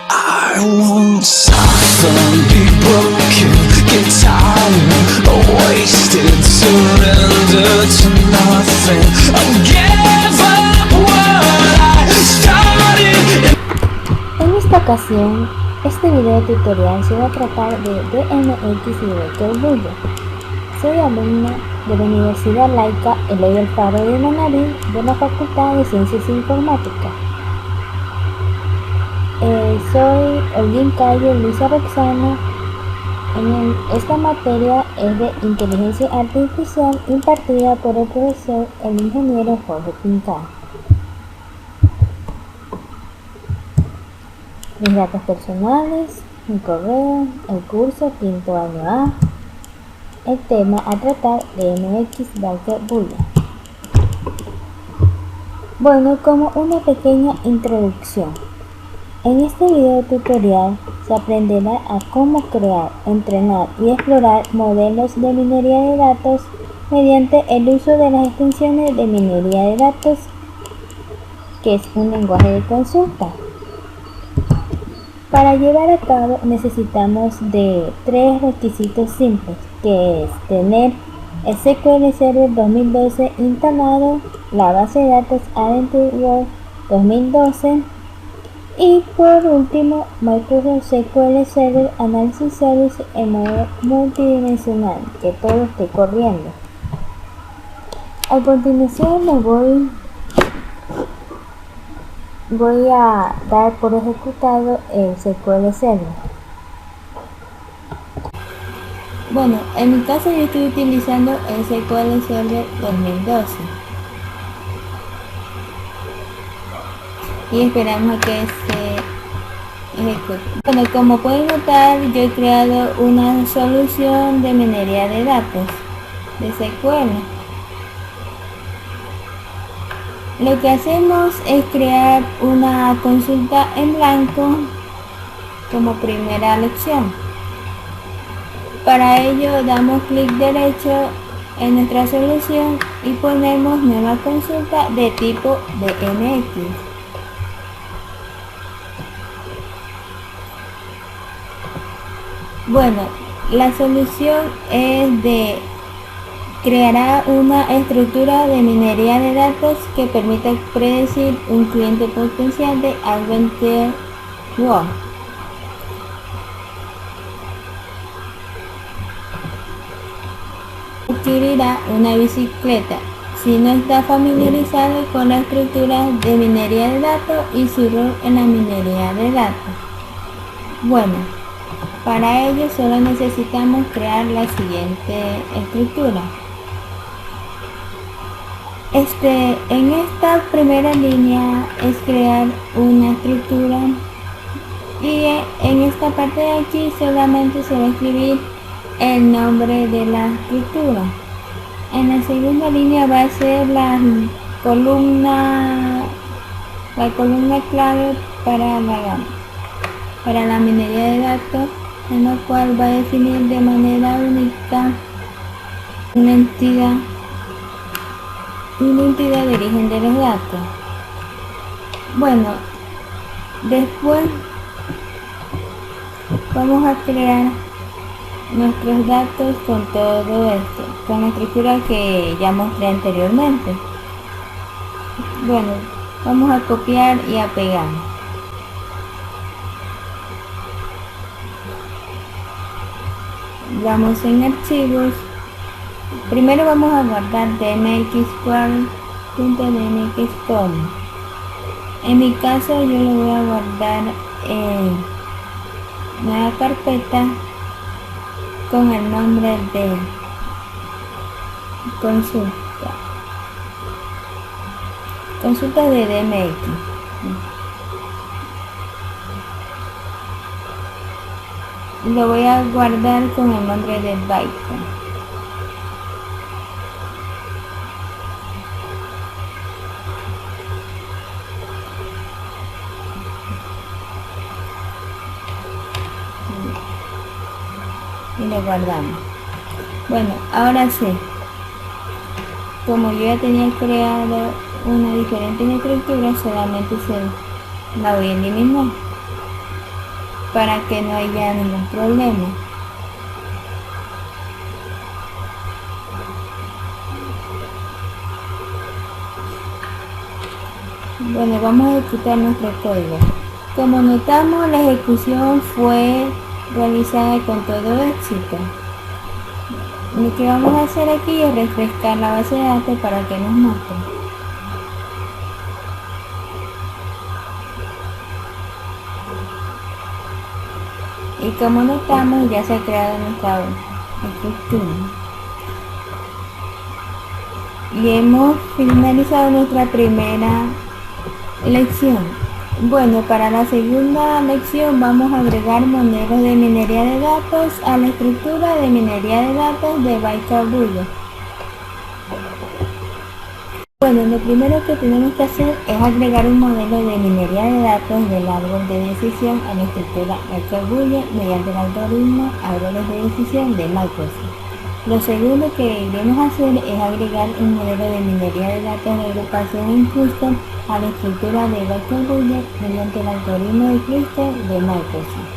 I won't suffer, be broken, get tired, wasted, surrender to nothing. I'll give up what I started. En esta ocasión, este video tutorial se va a tratar de DMX y Vector Bulbo. Soy alumna de la Universidad Laica Eloy Alfaro de Manabí de la Facultad de Ciencias Informáticas. Soy Olguín Calle Luisa Roxana. Esta materia es de inteligencia artificial impartida por el profesor el ingeniero Jorge Pincán. Mis datos personales, mi correo, el curso quinto año A, el tema a tratar de MX Vector Bulbo. Bueno, como una pequeña introducción. En este video tutorial se aprenderá a cómo crear, entrenar y explorar modelos de minería de datos mediante el uso de las extensiones de minería de datos, que es un lenguaje de consulta. Para llevar a cabo necesitamos de tres requisitos simples, que es tener SQL Server 2012 instalado, la base de datos Adventure 2012 y por último Microsoft SQL Server Analysis Service en modo multidimensional, que todo esté corriendo. A continuación me voy a dar por ejecutado el SQL Server. Bueno, en mi caso yo estoy utilizando el SQL Server 2012 y esperamos a que se ejecute. Bueno, como pueden notar, yo he creado una solución de minería de datos de SQL. Lo que hacemos es crear una consulta en blanco como primera lección. Para ello damos clic derecho en nuestra solución y ponemos nueva consulta de tipo DMX. Bueno, la solución es de creará una estructura de minería de datos que permita predecir un cliente potencial de Adventure World. Adquirirá una bicicleta si no está familiarizado con la estructura de minería de datos y su rol en la minería de datos. Bueno, para ello solo necesitamos crear la siguiente estructura. En esta primera línea es crear una estructura y en esta parte de aquí solamente se va a escribir el nombre de la estructura. En la segunda línea va a ser la columna clave para la minería de datos, en la cual va a definir de manera única una entidad de origen de los datos. Bueno, después vamos a crear nuestros datos con todo esto, con la estructura que ya mostré anteriormente. Bueno, vamos a copiar y a pegar. Vamos en archivos. Primero vamos a guardar dmx_dmx_com. En mi caso yo lo voy a guardar en una carpeta con el nombre de consulta de DMX. Lo voy a guardar con el nombre de Byte. Y lo guardamos. Bueno, ahora sí, como yo ya tenía creado una diferente estructura, solamente la voy a eliminar. para que no haya ningún problema. Bueno, vamos a ejecutar nuestro código. Como notamos, la ejecución fue realizada con todo éxito. Lo que vamos a hacer aquí es refrescar la base de datos para que nos muestre. Y como notamos, ya se ha creado nuestra estructura. Y hemos finalizado nuestra primera lección. Bueno, para la segunda lección vamos a agregar modelos de minería de datos a la estructura de minería de datos de Baikal-Brugge. Bueno, lo primero que tenemos que hacer es agregar un modelo de minería de datos del árbol de decisión a la estructura Baikal-Brugge mediante el algoritmo árboles de decisión de Microsoft. Lo segundo que iremos a hacer es agregar un modelo de minería de datos de agrupación en clúster a la estructura de Baikal-Brugge mediante el algoritmo de clúster de Microsoft.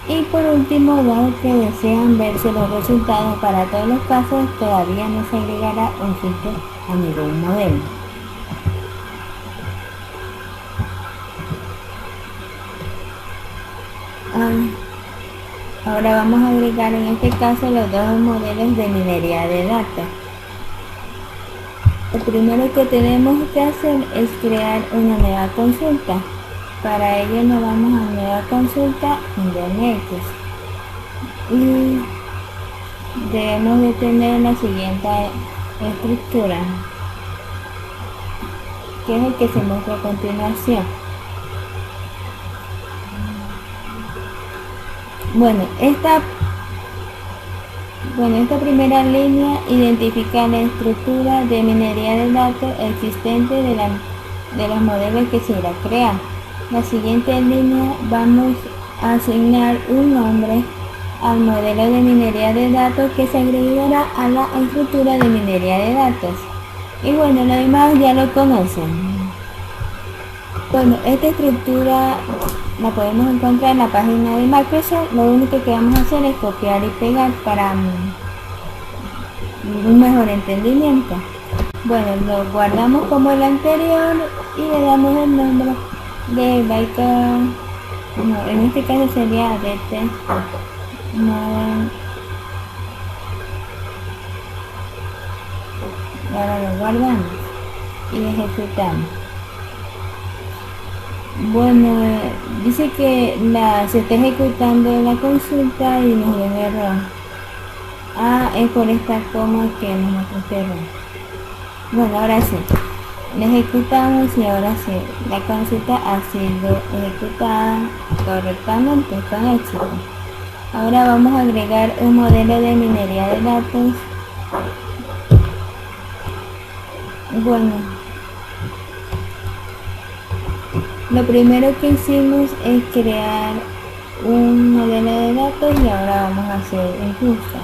Y por último, dado que desean verse los resultados para todos los casos, todavía no se agregará un filtro a ningún modelo. Ahora vamos a agregar en este caso los dos modelos de minería de datos. Lo primero que tenemos que hacer es crear una nueva consulta. Para ello nos vamos a nueva consulta en DNX y debemos de tener la siguiente estructura, que es el que se muestra a continuación. Bueno, esta primera línea identifica la estructura de minería de datos existente de los modelos que se irá a crear. La siguiente línea vamos a asignar un nombre al modelo de minería de datos que se agregará a la estructura de minería de datos. Y bueno, lo demás ya lo conocen. Bueno, esta estructura la podemos encontrar en la página de Microsoft. Lo único que vamos a hacer es copiar y pegar para un mejor entendimiento. Bueno, lo guardamos como el anterior y le damos el nombre de Baikal. No, en este caso sería ADT. Ahora lo guardamos y ejecutamos. Bueno, dice que se está ejecutando la consulta y nos dio un error. Es por esta coma que nos muestra este error. Bueno, ahora sí, la ejecutamos y ahora sí, la consulta ha sido ejecutada correctamente, con éxito. Ahora vamos a agregar un modelo de minería de datos. Bueno, lo primero que hicimos es crear un modelo de datos y ahora vamos a hacer el clúster.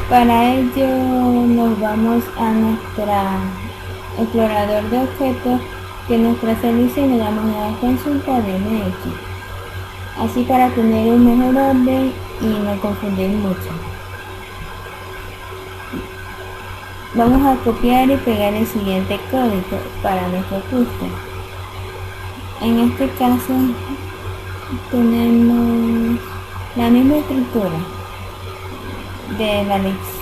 Para ello nos vamos a nuestro explorador de objetos, que en nuestra solución le damos a la consulta de MX, así para tener un mejor orden y no confundir mucho. Vamos a copiar y pegar el siguiente código para nuestro clúster. En este caso tenemos la misma estructura de la lección.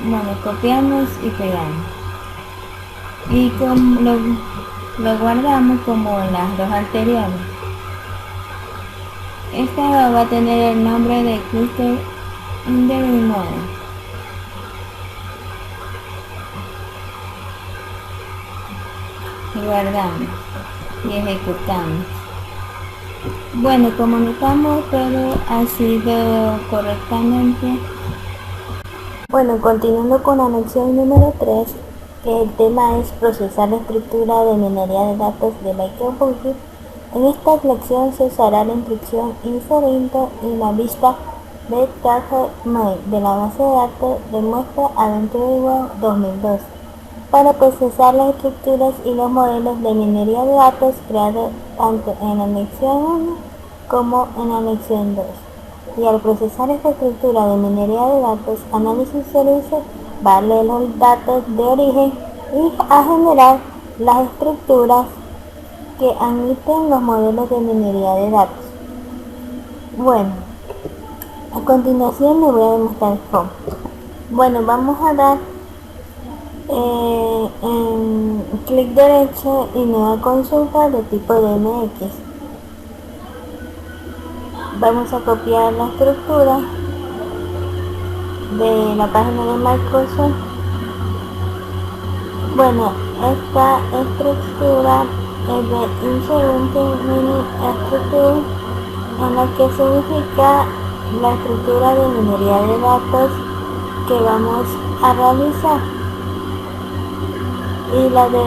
Bueno, copiamos y pegamos y lo guardamos como las dos anteriores. Esta va a tener el nombre de cluster Endeavour Model. Guardamos y ejecutamos. Bueno, como notamos, todo ha sido correctamente. Bueno, continuando con la lección número 3, que el tema es procesar la estructura de minería de datos de Baikal-Brugge, En esta lección se usará la instrucción inserInter y la vista de Target Mail de la base de datos de muestra AdventureWorld 2012 para procesar las estructuras y los modelos de minería de datos creados tanto en la lección 1 como en la lección 2. Y al procesar esta estructura de minería de datos, Análisis Services va a leer los datos de origen y a generar las estructuras que admiten los modelos de minería de datos. Bueno, a continuación les voy a demostrar cómo. Bueno, vamos a dar en clic derecho y nueva consulta de tipo DMX. Vamos a copiar la estructura de la página de Microsoft. Bueno, esta estructura es de Inserting Mini Structure, en la que significa la estructura de minería de datos que vamos a realizar. Y la de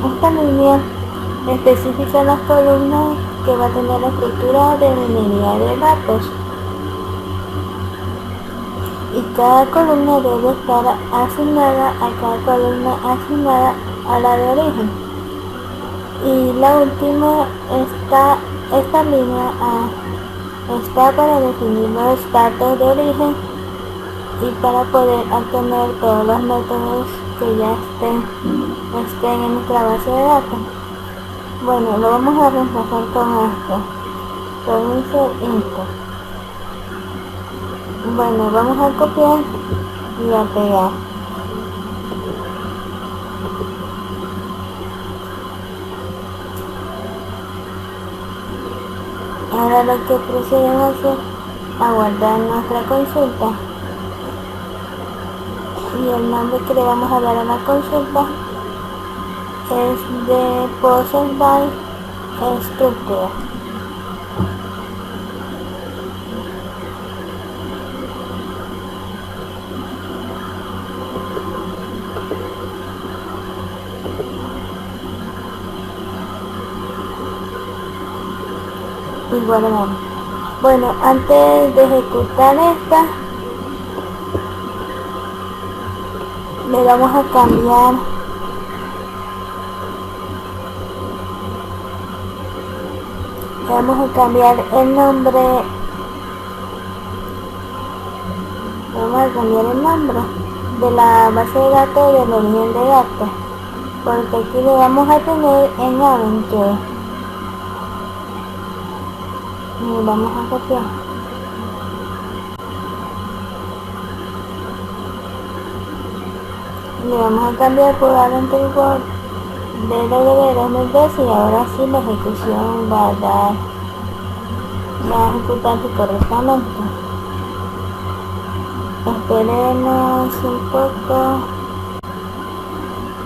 esta línea especifica las columnas que va a tener la estructura de minería de datos. Y cada columna debe estar asignada a cada columna asignada a la de origen. Y la última esta línea está para definir los datos de origen y para poder obtener todos los métodos que ya estén en nuestra base de datos. Bueno, lo vamos a reemplazar con esto, con InserInter. Bueno, vamos a copiar y a pegar. Ahora lo que procedemos a hacer es aguardar nuestra consulta. Y el nombre que le vamos a dar a la consulta es de Process by Structure. Y guardamos. Bueno, antes de ejecutar esta, le vamos a cambiar el nombre. Vamos a cambiar el nombre de la base de datos del origen de datos, porque aquí le vamos a tener en Adventure. Y vamos a copiar. Le vamos a cambiar por AdventureWorld DDD 2012 y ahora sí la ejecución va a ejecutarse correctamente. Esperemos un poco.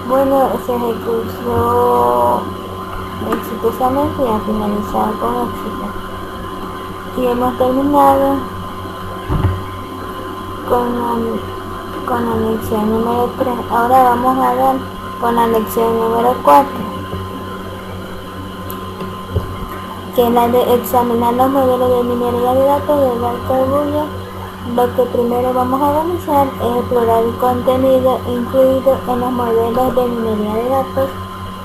Bueno, se ejecutó exitosamente y ha finalizado con éxito. Y hemos terminado con la lección número 3. Ahora vamos a dar con la lección número 4, que es la de examinar los modelos de minería de datos de Dark. Lo que primero vamos a realizar es explorar el contenido incluido en los modelos de minería de datos,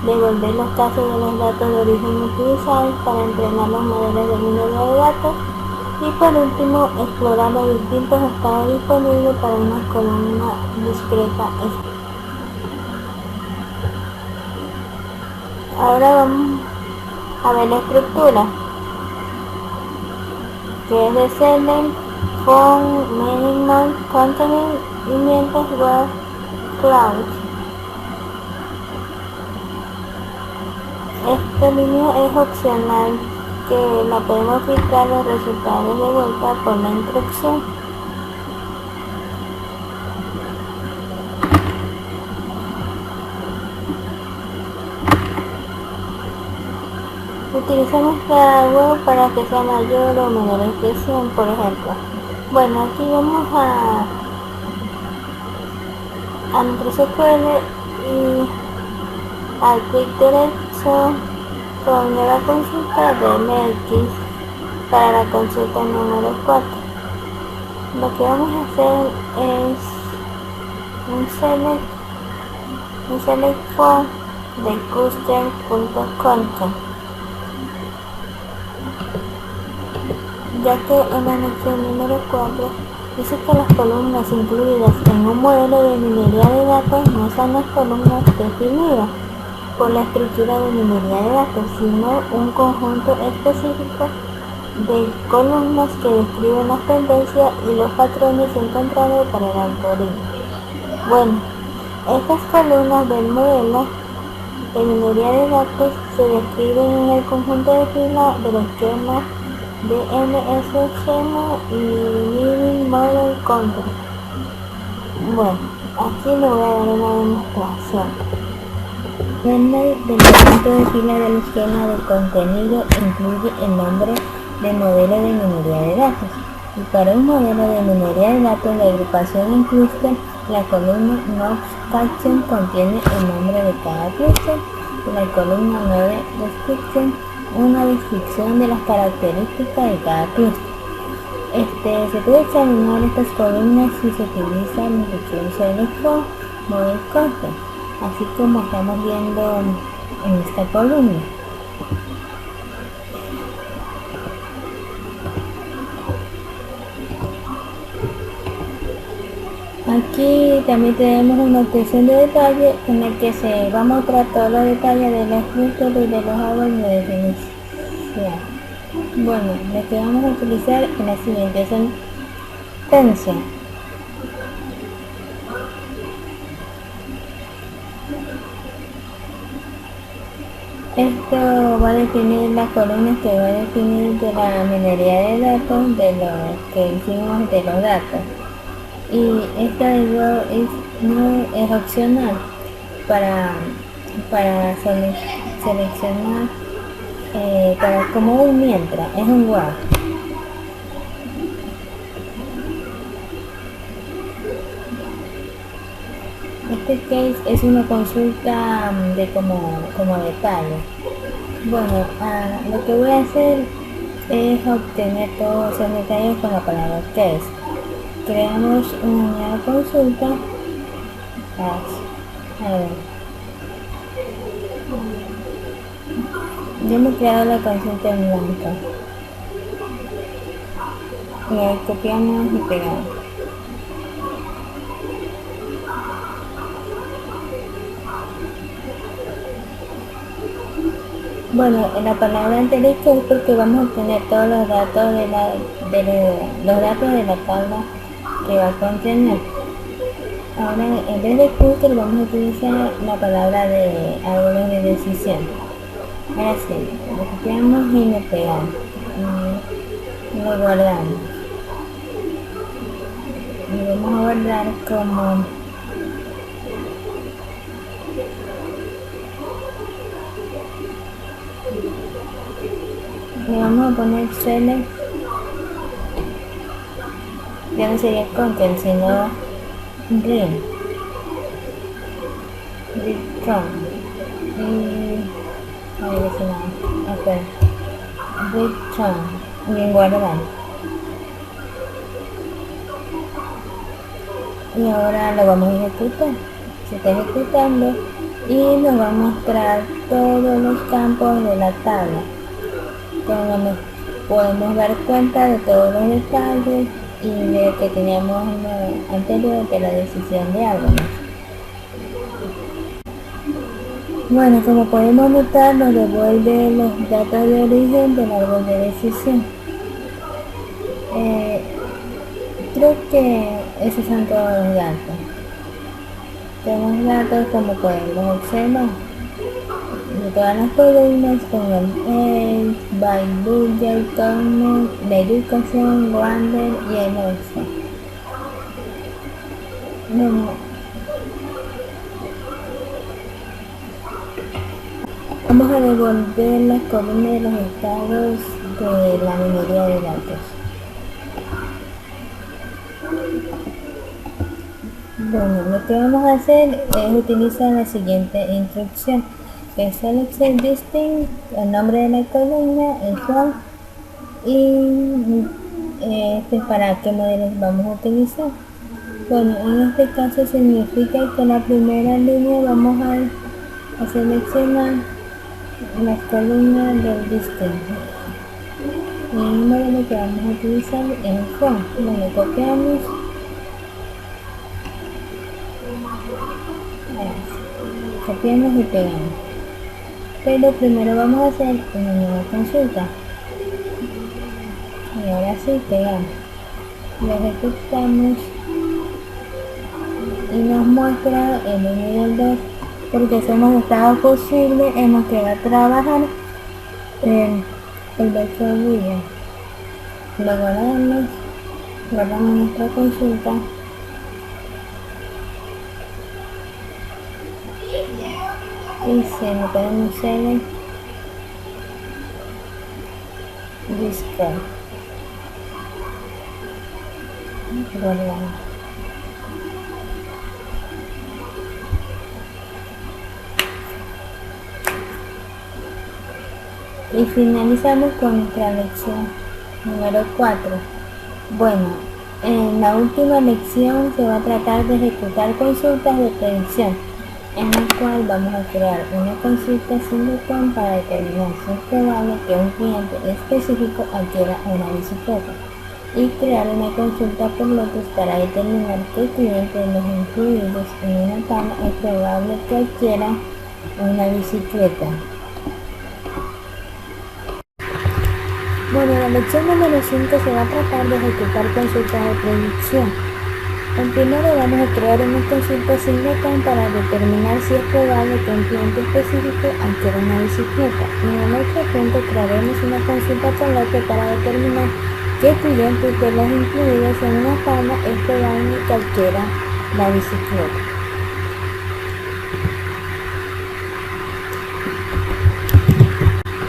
devolver los casos de los datos de origen utilizados para entrenar los modelos de minería de datos y por último explorar los distintos estados disponibles para una columna discreta. Ahora vamos a ver la estructura, que es de Selenium, Phone, Minimal, Containing y mientras Web Cloud. Esta línea es opcional, que la podemos filtrar los resultados de vuelta por la instrucción. Utilizamos cada web para que sea mayor o menor expresión, por ejemplo. Bueno, aquí vamos a nuestro SQL y al clic derecho con nueva consulta dele X para la consulta número 4. Lo que vamos a hacer es un select for de custom.content, ya que en la lección número 4 dice que las columnas incluidas en un modelo de minería de datos no son las columnas definidas por la estructura de minería de datos, sino un conjunto específico de columnas que describen las tendencias y los patrones encontrados para el algoritmo. Bueno, estas columnas del modelo de minería de datos se describen en el conjunto de filas del esquema de MS-Schema y Living Model Control. Bueno, aquí le voy a dar una demostración. El del conjunto de filas del esquema de contenido incluye el nombre del modelo de minería de datos. Y para un modelo de minería de datos, la agrupación en cluster, la columna Nodes Caption contiene el nombre de cada cluster y la columna Node Description una descripción de las características de cada cluster. Se puede examinar estas columnas si se utiliza la instrucción select for model content, así como estamos viendo en esta columna. Aquí también tenemos una obtención de detalle en la que se va a mostrar todos los detalles de los clusters y de los árboles de definición. Bueno, lo que vamos a utilizar en la siguiente sentencia. Esto va a definir las columnas que va a definir de la minería de datos, de lo que hicimos de los datos. Y esta no es opcional para seleccionar para como un mientras, es un while. Este case es una consulta de como detalle. Bueno, lo que voy a hacer es obtener todos esos detalles con la palabra case. Creamos una nueva consulta. A ver. Yo me he creado la consulta en blanco. Y ahí copiamos y pegamos. Bueno, en la palabra anterior es porque vamos a obtener todos los datos los datos de la tabla que va a contener. Ahora, en vez de cluster vamos a utilizar la palabra de árboles de decisión. Ahora sí, lo copiamos y lo pegamos. Y lo guardamos. Y vamos a guardar como le vamos a poner select, ya no sería content sino return return bien guardado. Y ahora lo vamos a ejecutar. Se está ejecutando y nos va a mostrar todos los campos de la tabla. Como nos podemos dar cuenta de todos los detalles y de que teníamos anterior de la decisión de árboles. Bueno, como podemos notar, nos devuelve los datos de origen del árbol de decisión. Creo que esos son todos los datos. Tenemos datos como podemos observar de todas las columnas con el age, by budget, corner, la educación, random y el also. Bueno, vamos a devolver las columnas de los estados de la minería de datos. Bueno, lo que vamos a hacer es utilizar la siguiente instrucción. es el existing, el nombre de la columna, el from, y para qué modelos vamos a utilizar. Bueno, en este caso significa que en la primera línea vamos a seleccionar las columnas del distinct. Y el modelo que vamos a utilizar es el from. Bueno, copiamos, copiamos y pegamos. Pero primero vamos a hacer una nueva consulta. Y ahora sí, pegamos. Lo ejecutamos y nos muestra el nivel 2, porque si hemos estado posible, hemos quedado trabajar el vector video. Lo guardamos nuestra consulta y se nos podemos hacer Discord. Guardamos. Y finalizamos con nuestra lección número 4. Bueno, en la última lección se va a tratar de ejecutar consultas de predicción, en la cual vamos a crear una consulta singleton para determinar si es probable que un cliente específico adquiera una bicicleta, y crear una consulta por lotes para determinar qué cliente de los incluidos en una tabla es probable que adquiera una bicicleta. Bueno, la lección número 5 se va a tratar de ejecutar consultas de predicción. En primero vamos a crear una consulta singleton para determinar si es probable que un cliente específico adquiera una bicicleta. Y en el otro punto crearemos una consulta por lote para determinar qué cliente de los incluidos en una tabla es probable que adquiera la bicicleta.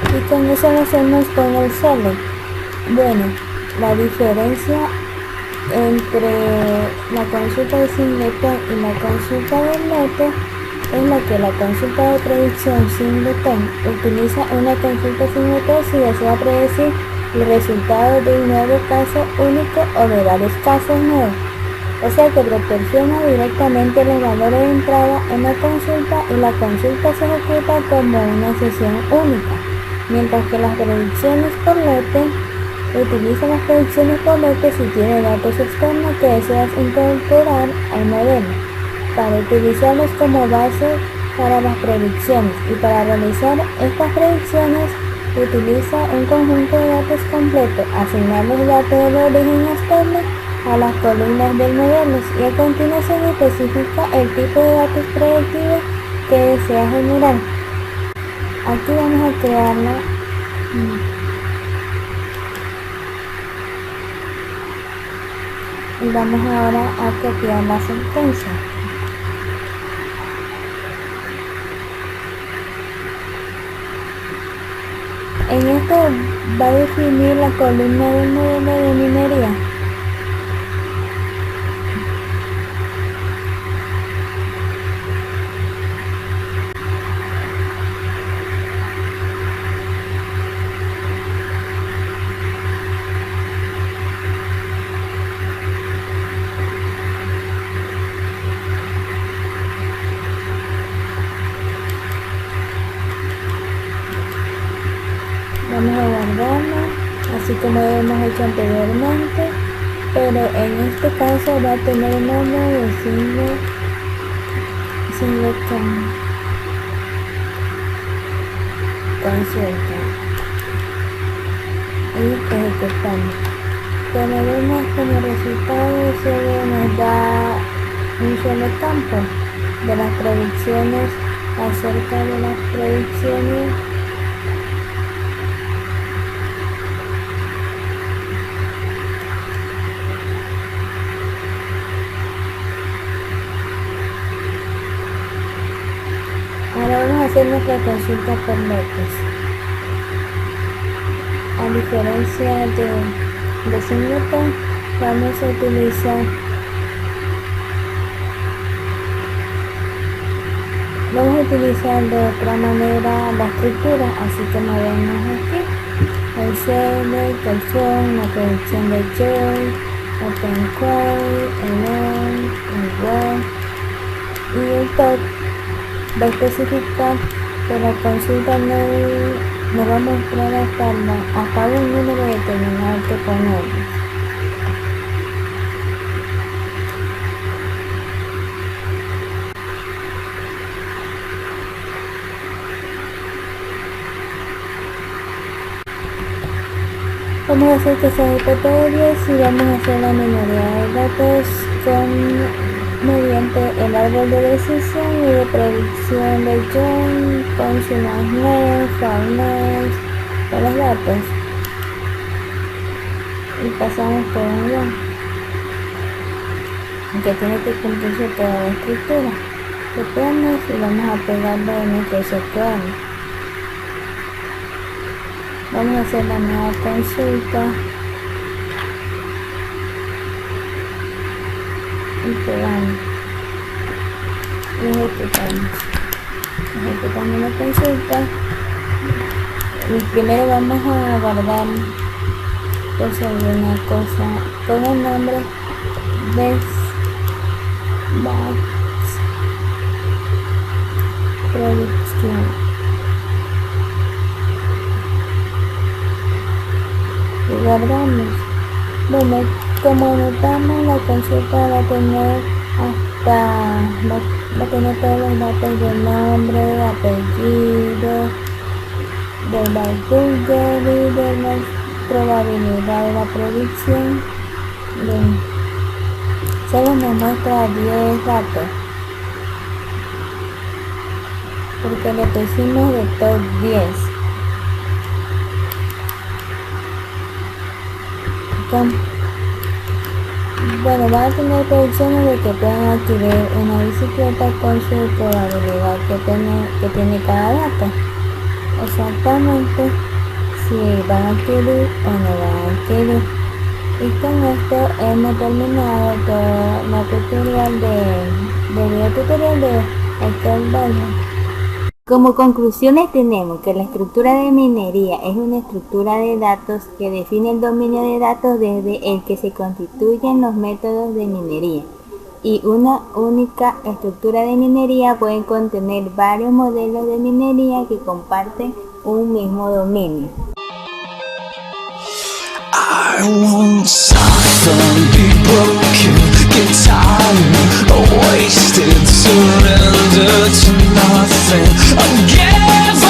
Y con eso lo hacemos con el select. Bueno, la diferencia entre la consulta de singleton y la consulta de lote es la que la consulta de predicción singleton utiliza una consulta singleton si desea predecir el resultado de un nuevo caso único o de varios casos nuevos. O sea que proporciona directamente los valores de entrada en la consulta y la consulta se ejecuta como una sesión única. Mientras que las predicciones por lote utilizan las predicciones por lote si tiene datos externos que deseas incorporar al modelo, para utilizarlos como base para las predicciones, y para realizar estas predicciones utiliza un conjunto de datos completo, asignar los datos del origen externo a las columnas del modelo y a continuación especifica el tipo de datos predictivos que desea generar. Aquí vamos a crearla y vamos ahora a copiar la sentencia. En esto va a definir la columna del modelo de minería. Vamos a guardarlo, así como hemos hecho anteriormente, pero en este caso va a tener el nombre de singleton consulta y ejecutamos. Como vemos, como resultado solo nos da un solo campo de las predicciones acerca de las predicciones. Ahora vamos a hacer nuestra consulta por lotes. A diferencia de singleton, vamos a utilizar vamos a utilizar de otra manera la estructura, así como vemos aquí. El select, el from, la producción de joy, open query, el end, el web y el top va a especificar que la consulta no va a mostrar hasta un número determinado que ponemos. Vamos a hacer que se ejecute 10 y vamos a hacer la minería de datos mediante el árbol de decisión y de predicción de join, consonant, found, de los datos. Y pasamos por un one, que tiene que cumplirse toda la estructura. Copiamos y vamos a pegarlo en nuestro SQL. Vamos a hacer la nueva consulta y pegamos y ejecutamos la consulta. Y primero vamos a guardar pues alguna cosa con el nombre Box Production. Y guardamos. Bueno, como notamos, la consulta va a tener todos los datos de nombre, apellido, de la Google y de la probabilidad de la predicción. Bien. Solo nos muestra 10 datos porque le pusimos de top 10. Bueno, van a tener predicciones de que pueden adquirir una bicicleta con su probabilidad que tiene cada dato. Exactamente si van a adquirir o no van a adquirir. Y con esto hemos terminado todo la tutorial video tutorial de Excel Diamond. Como conclusiones tenemos que la estructura de minería es una estructura de datos que define el dominio de datos desde el que se constituyen los métodos de minería. Y una única estructura de minería puede contener varios modelos de minería que comparten un mismo dominio. I won't soften, be broken, get tired, wasted, surrender to nothing. I'll give